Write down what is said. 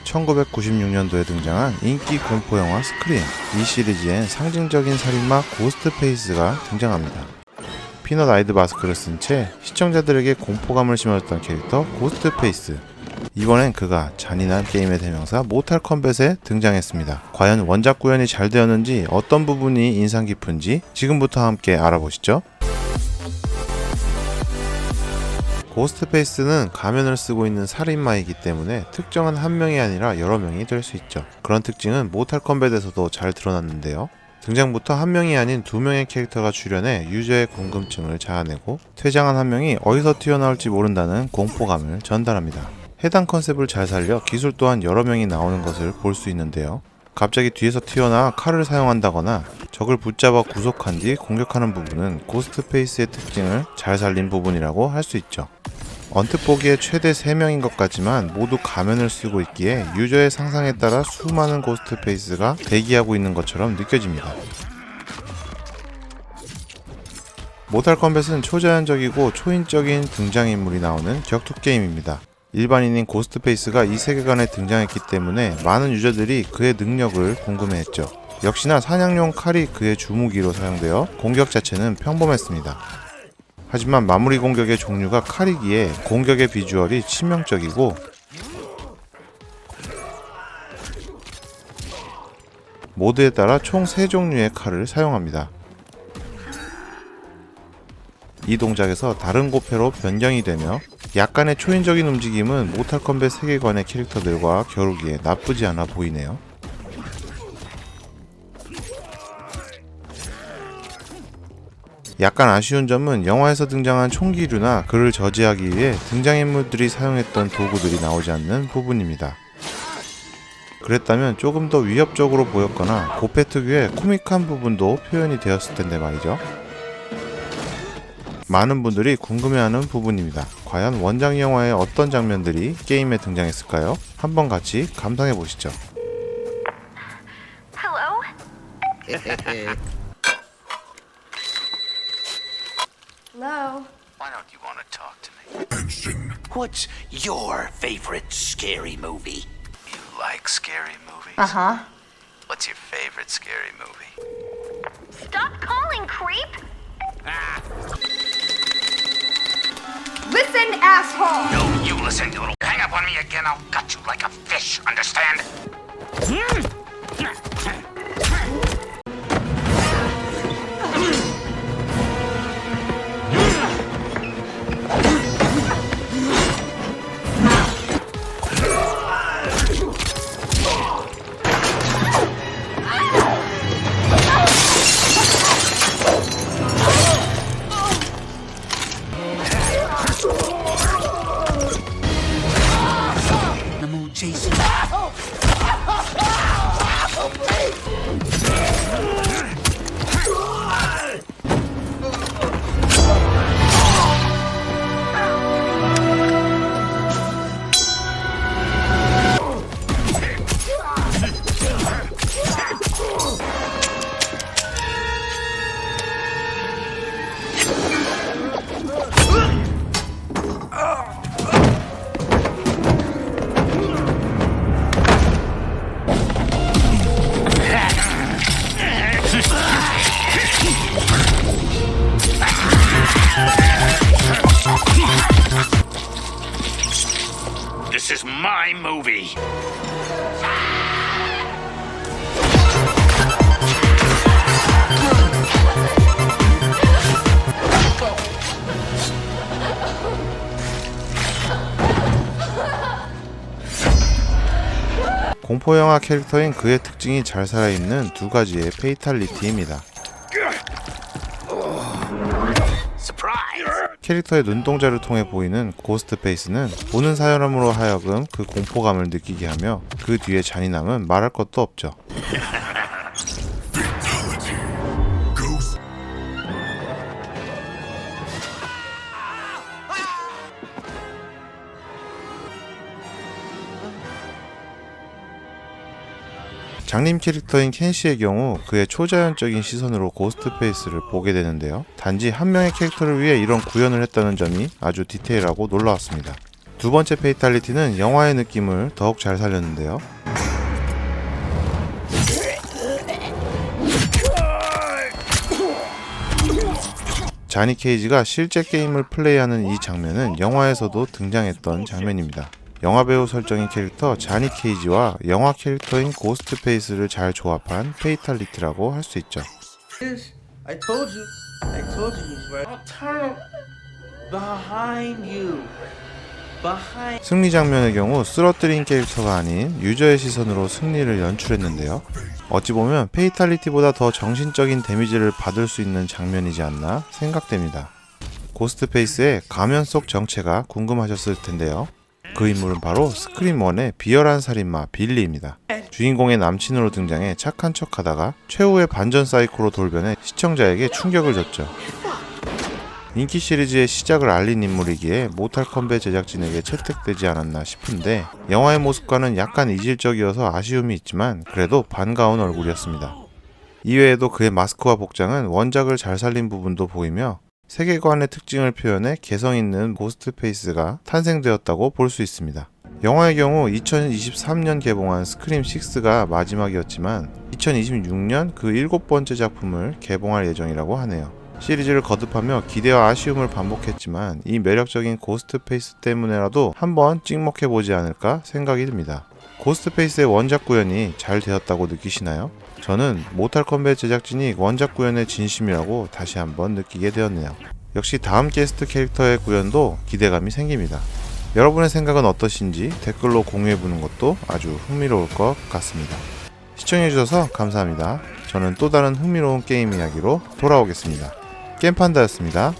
1996년도에 등장한 인기 공포영화 스크림. 이 시리즈엔 상징적인 살인마 고스트페이스가 등장합니다. 피넛 아이드 마스크를 쓴 채 시청자들에게 공포감을 심어줬던 캐릭터 고스트페이스. 이번엔 그가 잔인한 게임의 대명사 모탈 컴뱃에 등장했습니다. 과연 원작 구현이 잘 되었는지, 어떤 부분이 인상 깊은지 지금부터 함께 알아보시죠. 고스트페이스는 가면을 쓰고 있는 살인마이기 때문에 특정한 한 명이 아니라 여러 명이 될 수 있죠. 그런 특징은 모탈 컴뱃에서도 잘 드러났는데요. 등장부터 한 명이 아닌 두 명의 캐릭터가 출연해 유저의 궁금증을 자아내고, 퇴장한 한 명이 어디서 튀어나올지 모른다는 공포감을 전달합니다. 해당 컨셉을 잘 살려 기술 또한 여러 명이 나오는 것을 볼 수 있는데요. 갑자기 뒤에서 튀어나와 칼을 사용한다거나 적을 붙잡아 구속한 뒤 공격하는 부분은 고스트페이스의 특징을 잘 살린 부분이라고 할 수 있죠. 언뜻 보기에 최대 3명인 것 같지만 모두 가면을 쓰고 있기에 유저의 상상에 따라 수많은 고스트페이스가 대기하고 있는 것처럼 느껴집니다. 모탈 컴뱃은 초자연적이고 초인적인 등장인물이 나오는 격투 게임입니다. 일반인인 고스트페이스가 이 세계관에 등장했기 때문에 많은 유저들이 그의 능력을 궁금해했죠. 역시나 사냥용 칼이 그의 주무기로 사용되어 공격 자체는 평범했습니다. 하지만 마무리 공격의 종류가 칼이기에 공격의 비주얼이 치명적이고, 모드에 따라 총 3종류의 칼을 사용합니다. 이 동작에서 다른 고패로 변경이 되며, 약간의 초인적인 움직임은 모탈 컴뱃 세계관의 캐릭터들과 겨루기에 나쁘지 않아 보이네요. 약간 아쉬운 점은 영화에서 등장한 총기류나 그를 저지하기 위해 등장인물들이 사용했던 도구들이 나오지 않는 부분입니다. 그랬다면 조금 더 위협적으로 보였거나 고패 특유의 코믹한 부분도 표현이 되었을 텐데 말이죠. 많은 분들이 궁금해하는 부분입니다. 과연 원작 영화의 어떤 장면들이 게임에 등장했을까요? 한번 같이 감상해 보시죠. Hello? Hello? Why don't you want to talk to me? What's your favorite scary movie? You like scary movies? Uh-huh. What's your favorite scary movie? Stop calling, creep! Listen, asshole! No, you listen, you little... Hang up on me again, I'll gut you like a fish, understand? Jason. This is my movie. 공포영화 캐릭터인 그의 특징이 잘 살아있는 두 가지의 페이탈리티입니다. 캐릭터의 눈동자를 통해 보이는 고스트페이스는 보는 사람으로 하여금 그 공포감을 느끼게 하며, 그 뒤의 잔인함은 말할 것도 없죠. 장님 캐릭터인 켄시의 경우 그의 초자연적인 시선으로 고스트페이스를 보게 되는데요. 단지 한 명의 캐릭터를 위해 이런 구현을 했다는 점이 아주 디테일하고 놀라웠습니다. 두 번째 페이탈리티는 영화의 느낌을 더욱 잘 살렸는데요. 자니 케이지가 실제 게임을 플레이하는 이 장면은 영화에서도 등장했던 장면입니다. 영화배우 설정인 캐릭터 자니 케이지와 영화 캐릭터인 고스트페이스를 잘 조합한 페이탈리티라고 할 수 있죠. I told you he's right. I'll turn behind you. Behind. 승리 장면의 경우 쓰러뜨린 캐릭터가 아닌 유저의 시선으로 승리를 연출했는데요. 어찌 보면 페이탈리티보다 더 정신적인 데미지를 받을 수 있는 장면이지 않나 생각됩니다. 고스트페이스의 가면 속 정체가 궁금하셨을 텐데요. 그 인물은 바로 스크림1의 비열한 살인마 빌리입니다. 주인공의 남친으로 등장해 착한 척하다가 최후의 반전 사이코로 돌변해 시청자에게 충격을 줬죠. 인기 시리즈의 시작을 알린 인물이기에 모탈 컴뱃 제작진에게 채택되지 않았나 싶은데 영화의 모습과는 약간 이질적이어서 아쉬움이 있지만 그래도 반가운 얼굴이었습니다. 이외에도 그의 마스크와 복장은 원작을 잘 살린 부분도 보이며 세계관의 특징을 표현해 개성 있는 고스트페이스가 탄생되었다고 볼 수 있습니다. 영화의 경우 2023년 개봉한 스크림6가 마지막이었지만 2026년 그 7번째 작품을 개봉할 예정이라고 하네요. 시리즈를 거듭하며 기대와 아쉬움을 반복했지만 이 매력적인 고스트페이스 때문에라도 한번 찍먹해보지 않을까 생각이 듭니다. 고스트페이스의 원작 구현이 잘 되었다고 느끼시나요? 저는 모탈 컴뱃 제작진이 원작 구현의 진심이라고 다시 한번 느끼게 되었네요. 역시 다음 게스트 캐릭터의 구현도 기대감이 생깁니다. 여러분의 생각은 어떠신지 댓글로 공유해보는 것도 아주 흥미로울 것 같습니다. 시청해주셔서 감사합니다. 저는 또 다른 흥미로운 게임 이야기로 돌아오겠습니다. 게임판다였습니다.